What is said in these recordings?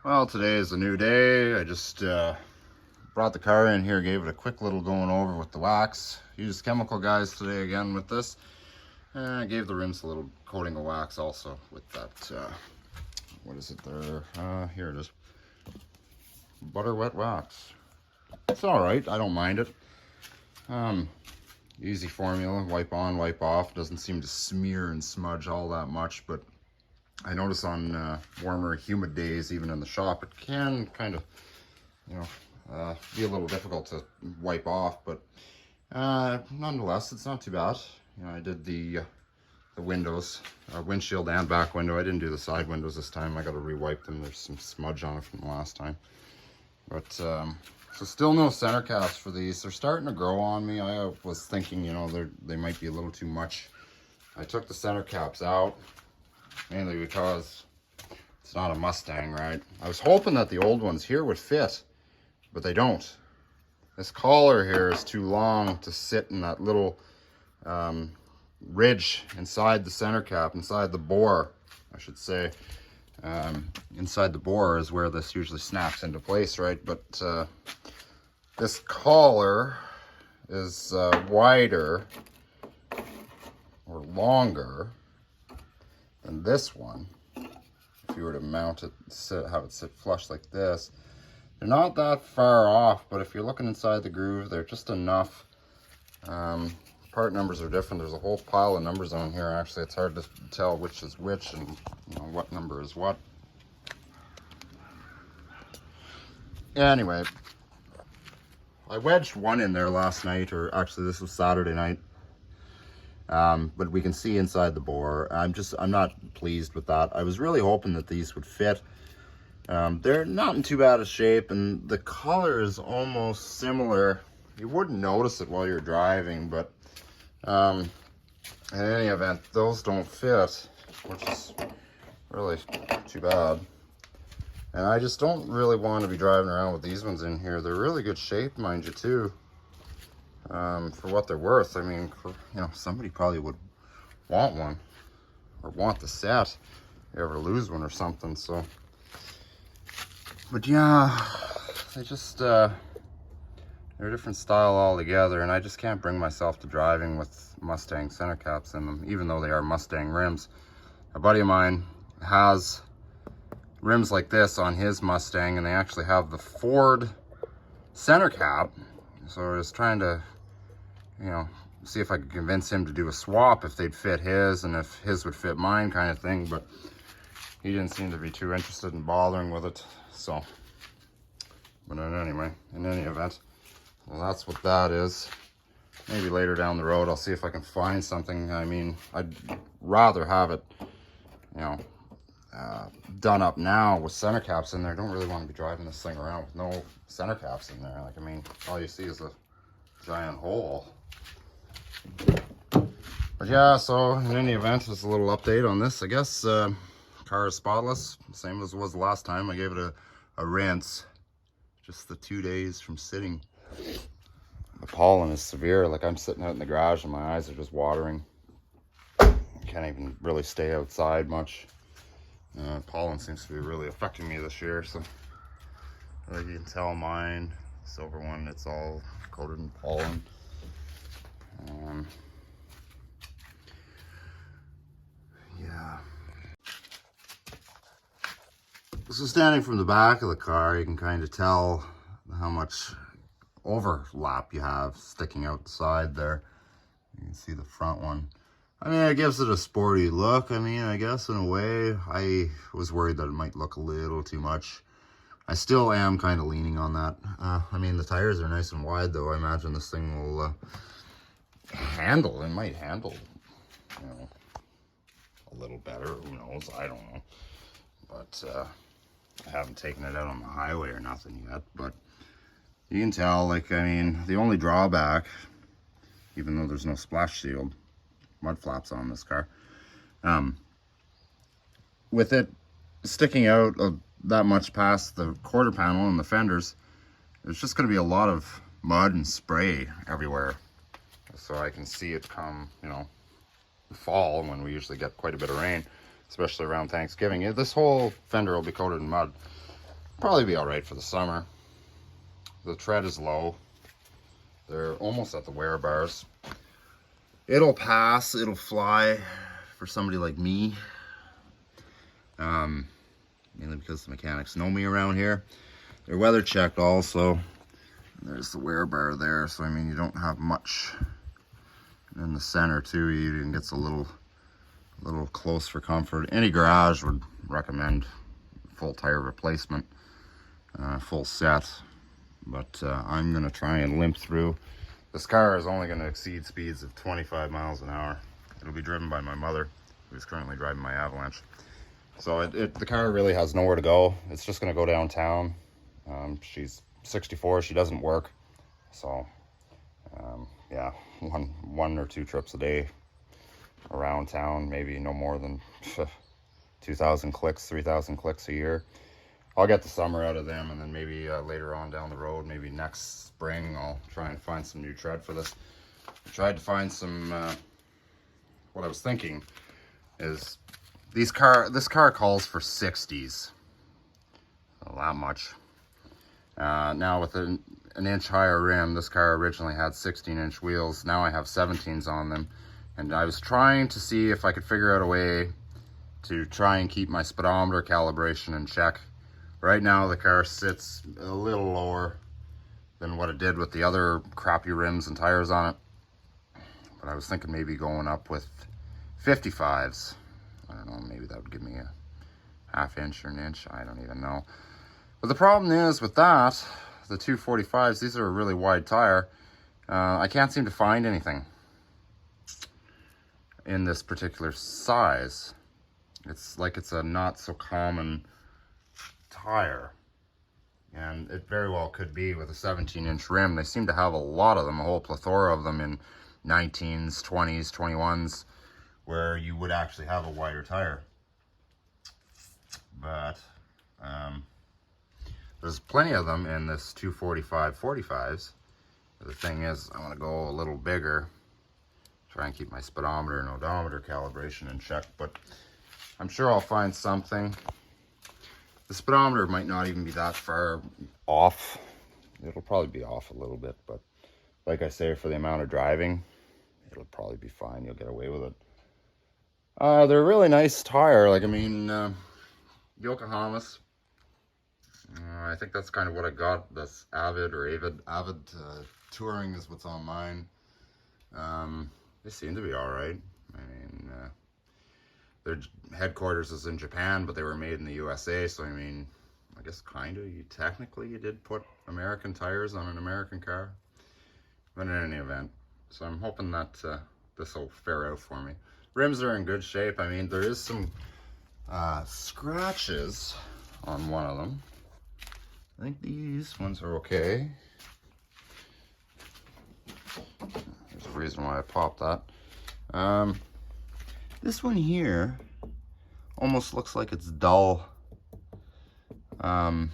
Well, today is a new day. I just brought the car in here, gave it a quick little going over with the wax. Used chemical guys today again with this. And I gave the rims a little coating of wax also with that, what is it there? Here it is. Butter wet wax. It's alright, I don't mind it. Easy formula, wipe on, wipe off. Doesn't seem to smear and smudge all that much, but I notice on warmer, humid days, even in the shop, it can kind of, be a little difficult to wipe off. But nonetheless, it's not too bad. I did the windows, windshield and back window. I didn't do the side windows this time. I got to re-wipe them. There's some smudge on it from the last time. But so still no center caps for these. They're starting to grow on me. I was thinking, they might be a little too much. I took the center caps out. Mainly because it's not a Mustang, right? I was hoping that the old ones here would fit, but they don't. This collar here is too long to sit in that little ridge inside the center cap, inside the bore, I should say. Inside the bore is where this usually snaps into place, right? But this collar is wider or longer than this one. If you were to mount it, have it sit flush like this, they're not that far off, but if you're looking inside the groove, they're just enough. Part numbers are different. There's a whole pile of numbers on here. Actually, it's hard to tell which is which and what number is what. Anyway, I wedged one in there last night, or actually this was Saturday night. But we can see inside the bore. I'm not pleased with that. I was really hoping that these would fit. They're not in too bad a shape, and the color is almost similar. You wouldn't notice it while you're driving, but in any event, those don't fit, which is really too bad. And I just don't really want to be driving around with these ones in here. They're really good shape, mind you, too. For what they're worth. I mean, somebody probably would want one or want the set if you ever lose one or something. So, but yeah, they just they're a different style altogether, and I just can't bring myself to driving with Mustang center caps in them, even though they are Mustang rims. A buddy of mine has rims like this on his Mustang, and they actually have the Ford center cap. So I was trying to see if I could convince him to do a swap if they'd fit his and if his would fit mine, kind of thing, but he didn't seem to be too interested in bothering with it. So, but anyway, in any event, well, that's what that is. Maybe later down the road I'll see if I can find something. I mean, I'd rather have it done up now with center caps in there. I don't really want to be driving this thing around with no center caps in there. Like, I mean, all you see is a giant hole. But yeah, so in any event, just a little update on this. I guess car is spotless, same as it was the last time. I gave it a rinse. Just the 2 days from sitting. The pollen is severe. Like, I'm sitting out in the garage and my eyes are just watering. Can't even really stay outside much. Pollen seems to be really affecting me this year. So like you can tell, mine, silver one, it's all coated in pollen. Yeah. So standing from the back of the car, you can kind of tell how much overlap you have sticking out the side there. You can see the front one. I mean, it gives it a sporty look. I mean, I guess in a way, I was worried that it might look a little too much. I still am kind of leaning on that. I mean, the tires are nice and wide, though. I imagine this thing will it might handle, a little better. Who knows? I don't know. But I haven't taken it out on the highway or nothing yet. But you can tell, like, I mean, the only drawback, even though there's no splash shield, mud flaps on this car, with it sticking out that much past the quarter panel and the fenders, there's just going to be a lot of mud and spray everywhere. So I can see it come, fall, when we usually get quite a bit of rain, especially around Thanksgiving. This whole fender will be coated in mud. Probably be all right for the summer. The tread is low. They're almost at the wear bars. It'll pass, it'll fly for somebody like me. Mainly because the mechanics know me around here. They're weather checked also. There's the wear bar there, so I mean you don't have much in the center too. It even gets a little close for comfort. Any garage would recommend full tire replacement, full set. But I'm gonna try and limp through. This car is only gonna exceed speeds of 25 miles an hour. It'll be driven by my mother, who's currently driving my Avalanche. So the car really has nowhere to go. It's just gonna go downtown. She's 64, she doesn't work. So yeah, one or two trips a day around town, maybe no more than 2,000 clicks, 3,000 clicks a year. I'll get the summer out of them, and then maybe later on down the road, maybe next spring, I'll try and find some new tread for this. I tried to find some, what I was thinking is this car calls for 60s, so that much. Now with an inch higher rim, this car originally had 16-inch wheels. Now I have 17s on them, and I was trying to see if I could figure out a way to try and keep my speedometer calibration in check. Right now the car sits a little lower than what it did with the other crappy rims and tires on it. But I was thinking maybe going up with 55s. I don't know, maybe that would give me a half inch or an inch. I don't even know. But the problem is with that, the 245s, these are a really wide tire. I can't seem to find anything in this particular size. It's like it's a not so common tire, and it very well could be with a 17-inch rim. They seem to have a lot of them, a whole plethora of them in 19s, 20s, 21s, where you would actually have a wider tire. But there's plenty of them in this 245 45s. The thing is, I want to go a little bigger, try and keep my speedometer and odometer calibration in check, but I'm sure I'll find something. The speedometer might not even be that far off. It'll probably be off a little bit, but like I say, for the amount of driving, it'll probably be fine. You'll get away with it. They're a really nice tire. Like, I mean, Yokohama's. I think that's kind of what I got. That's Avid Touring is what's on mine. They seem to be all right. I mean, their headquarters is in Japan, but they were made in the USA. So I mean, I guess kind of, technically you did put American tires on an American car. But in any event, so I'm hoping that this will fare out for me. Rims are in good shape. I mean, there is some scratches on one of them. I think these ones are okay. There's a reason why I popped that. This one here almost looks like it's dull. I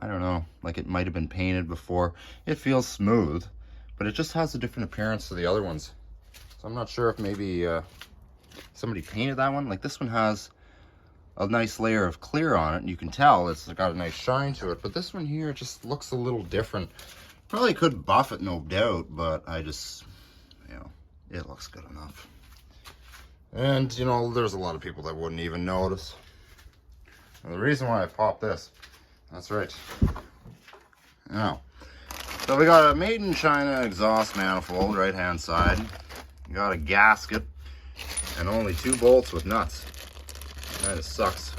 don't know, like it might have been painted before. It feels smooth, but it just has a different appearance to the other ones. So I'm not sure if maybe somebody painted that one. Like this one has a nice layer of clear on it, and you can tell it's got a nice shine to it. But this one here just looks a little different. Probably could buff it, no doubt, but I just, you know, it looks good enough. And, you know, there's a lot of people that wouldn't even notice. And the reason why I popped this, that's right. Now, so we got a made in China exhaust manifold, right hand side. We got a gasket and only 2 bolts with nuts. Kind of sucks.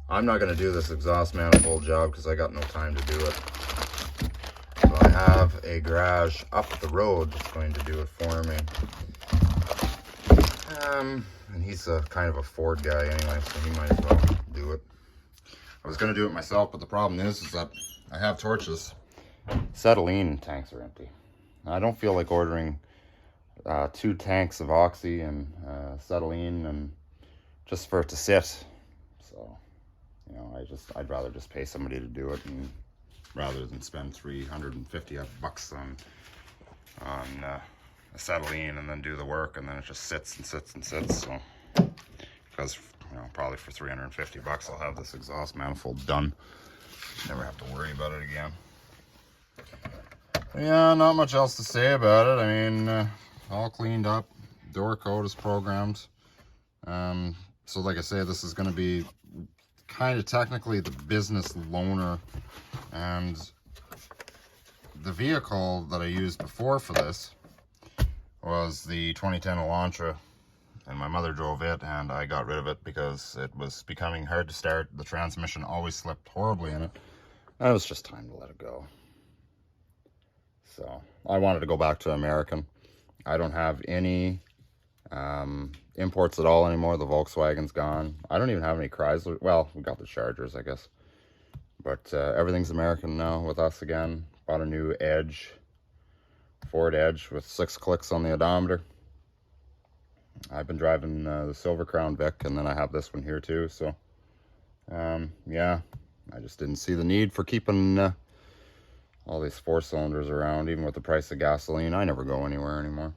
I'm not going to do this exhaust manifold job because I got no time to do it. So I have a garage up the road that's going to do it for me. And he's a kind of a Ford guy anyway, so he might as well do it. I was going to do it myself, but the problem is that I have torches. Acetylene tanks are empty. I don't feel like ordering 2 tanks of oxy and acetylene and just for it to sit. So, you know, I'd rather just pay somebody to do it, and rather than spend $350 on acetylene and then do the work, and then it just sits and sits and sits. So, because, you know, probably for $350 I'll have this exhaust manifold done. Never have to worry about it again. Yeah, not much else to say about it. I mean, all cleaned up. Door code is programmed. So like I say, this is going to be kind of technically the business loaner, and the vehicle that I used before for this was the 2010 Elantra, and my mother drove it, and I got rid of it because it was becoming hard to start. The transmission always slipped horribly in it. It was just time to let it go. So I wanted to go back to American. I don't have any imports at all anymore. The Volkswagen's gone. I don't even have any Chrysler. Well, we got the Chargers, I guess. But everything's American now with us again. Bought a new Edge, Ford Edge with 6 clicks on the odometer. I've been driving the silver Crown Vic, and then I have this one here too. So, yeah, I just didn't see the need for keeping all these 4-cylinders around, even with the price of gasoline. I never go anywhere anymore.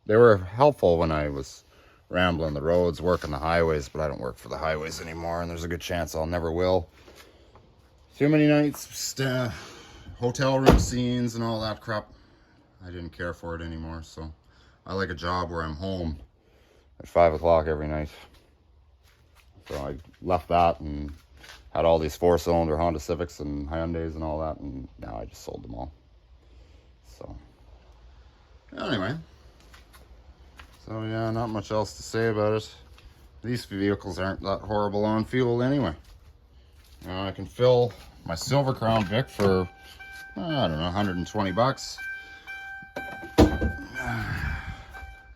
They were helpful when I was rambling the roads, working the highways, but I don't work for the highways anymore, and there's a good chance I'll never will. Too many nights, hotel room scenes and all that crap. I didn't care for it anymore, so I like a job where I'm home at 5 o'clock every night. So I left that and had all these 4-cylinder Honda Civics and Hyundais and all that, and now I just sold them all. So anyway, so yeah, not much else to say about it. These vehicles aren't that horrible on fuel anyway. I can fill my silver Crown Vic for, I don't know, 120 bucks.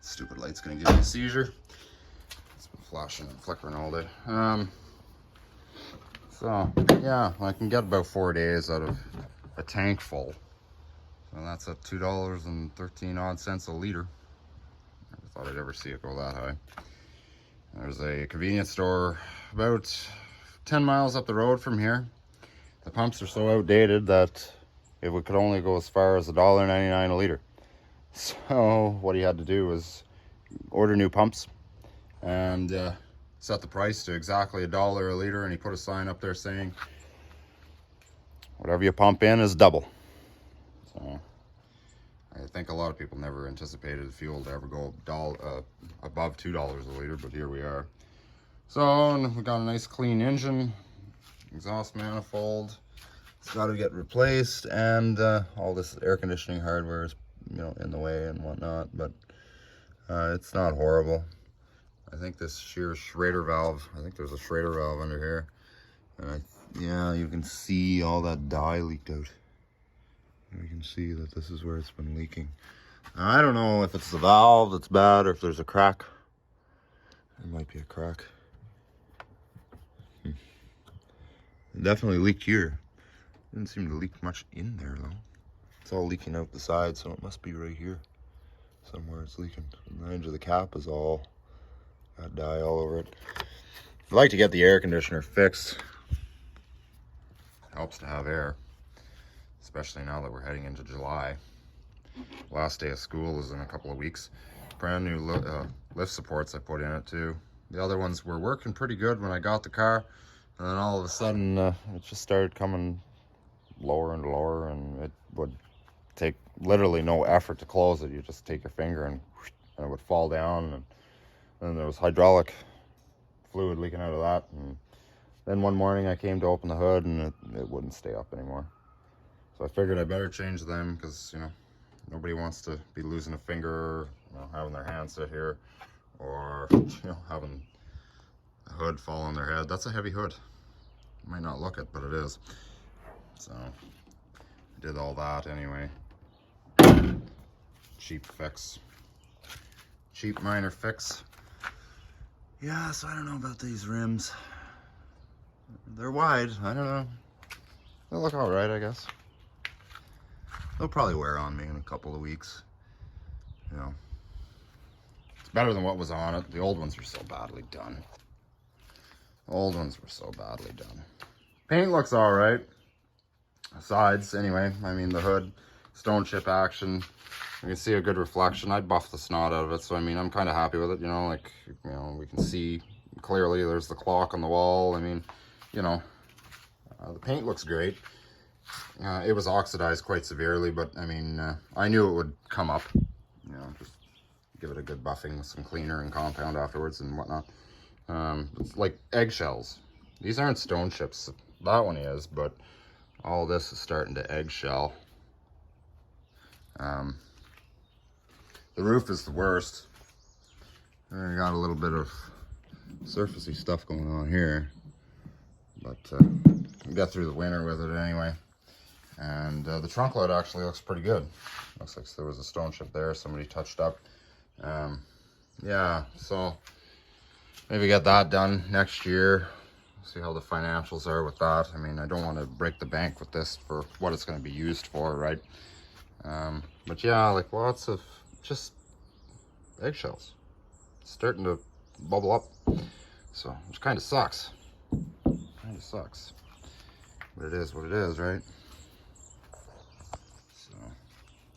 Stupid light's gonna give me a seizure. It's been flashing and flickering all day. So yeah, I can get about 4 days out of a tank full. So that's at $2.13 odd cents a liter. Never thought I'd ever see it go that high. There's a convenience store about 10 miles up the road from here. The pumps are so outdated that it could only go as far as $1.99 a liter. So what he had to do was order new pumps and set the price to exactly $1 a liter, and he put a sign up there saying whatever you pump in is double. So I think a lot of people never anticipated the fuel to ever go above $2 a liter, but here we are. So we got a nice clean engine, exhaust manifold. It's got to get replaced, and all this air conditioning hardware is, you know, in the way and whatnot, but it's not horrible. I think this sheer Schrader valve, I think there's a Schrader valve under here, and yeah, you can see all that dye leaked out. You can see that this is where it's been leaking. Now, I don't know if it's the valve that's bad or if there's a crack. There might be a crack. It definitely leaked here. Didn't seem to leak much in there though. It's all leaking out the side, so it must be right here somewhere it's leaking. And the edge of the cap is all got dye all over it. I'd like to get the air conditioner fixed. Helps to have air, especially now that we're heading into July. Last day of school is in a couple of weeks. Brand new lift supports I put in it too. The other ones were working pretty good when I got the car, and then all of a sudden it just started coming lower and lower, and it would take literally no effort to close it. You just take your finger and it would fall down, and then there was hydraulic fluid leaking out of that. And then one morning I came to open the hood, and it wouldn't stay up anymore. So I figured I better change them, because, you know, nobody wants to be losing a finger, you know, having their hand sit here, or, you know, having a hood fall on their head. That's a heavy hood. You might not look it, but it is. So I did all that anyway. Cheap fix. Cheap minor fix. Yeah, so I don't know about these rims. They're wide. I don't know. They look all right, I guess. They'll probably wear on me in a couple of weeks. You know, it's better than what was on it. The old ones were so badly done. The old ones were so badly done. Paint looks all right. Sides, anyway. I mean, the hood, stone chip action. You can see a good reflection. I buffed the snot out of it, so I mean, I'm kind of happy with it. You know, like, you know, we can see clearly there's the clock on the wall. I mean, you know, The paint looks great. It was oxidized quite severely, but I mean, I knew it would come up. You know, just give it a good buffing with some cleaner and compound afterwards and whatnot. It's like eggshells. These aren't stone chips. That one is, but all this is starting to eggshell. The roof is the worst. I got a little bit of surfacey stuff going on here, but we got through the winter with it anyway. And the trunk load actually looks pretty good. Looks like there was a stone chip there somebody touched up. Yeah, so maybe get that done next year. See how the financials are with that. I mean, I don't want to break the bank with this for what it's going to be used for, right? But yeah, like lots of just eggshells. It's starting to bubble up. So, which kind of sucks. Kind of sucks. But it is what it is, right? So,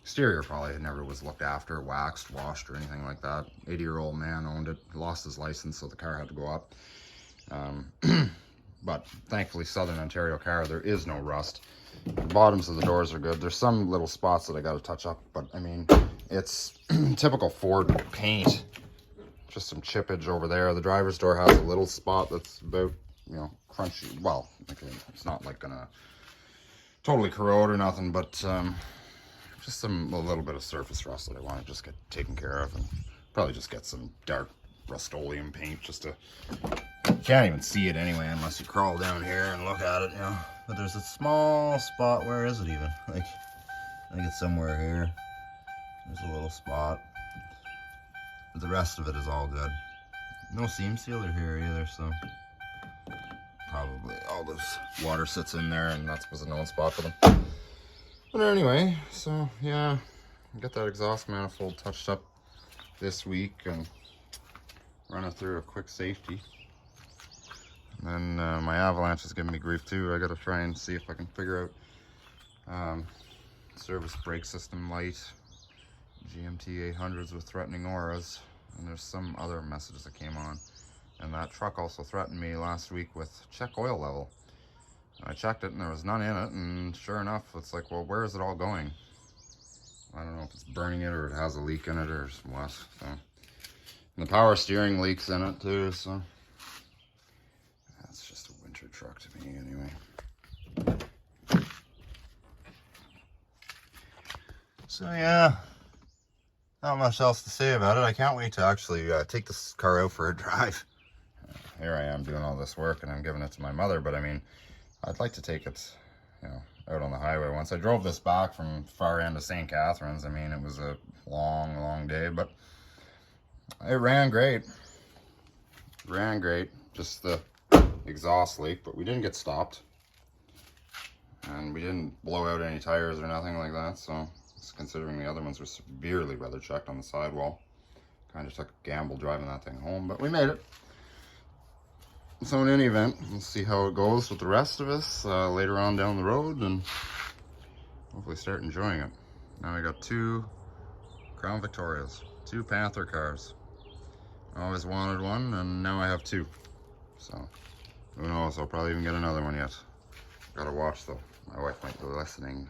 exterior probably never was looked after, waxed, washed, or anything like that. 80-year-old man owned it, lost his license, so the car had to go up. But thankfully, Southern Ontario car, there is no rust. The bottoms of the doors are good. There's some little spots that I got to touch up, but I mean, it's typical Ford paint. Just some chippage over there. The driver's door has a little spot that's about, you know, crunchy. Well, okay, it's not like gonna totally corrode or nothing, but just a little bit of surface rust that I want to just get taken care of, and probably just get some dark Rust-Oleum paint just to. You can't even see it anyway unless you crawl down here and look at it, you know. But there's a small spot. Where is it even? Like, I think it's somewhere here. There's a little spot. But the rest of it is all good. No seam sealer here either, so probably all this water sits in there, and that was a known spot for them. But anyway, so yeah, got that exhaust manifold touched up this week and run it through a quick safety. And then my avalanche is giving me grief too. I gotta try and see if I can figure out service brake system light. GMT 800s with threatening auras, and there's some other messages that came on. And that truck also threatened me last week with check oil level. And I checked it and there was none in it, and sure enough, it's like, well, where is it all going? I don't know if it's burning it or it has a leak in it or what. So, and the power steering leaks in it too, so that's just a winter truck to me anyway. So yeah, not much else to say about it. I can't wait to actually take this car out for a drive. Here I am doing all this work and I'm giving it to my mother, but I mean, I'd like to take it, you know, out on the highway once. I drove this back from far end to St. Catharines. I mean, it was a long, long day, but it ran great. Ran great. Just the exhaust leak, but we didn't get stopped. And we didn't blow out any tires or nothing like that, so considering the other ones were severely weather checked on the sidewall. Kind of took a gamble driving that thing home, but we made it. So in any event, we'll see how it goes with the rest of us later on down the road, and hopefully start enjoying it. Now we got 2 Crown Victorias, 2 Panther cars. I always wanted one, and now I have 2. So who knows, I'll probably even get another one yet. Gotta watch though. My wife might be listening.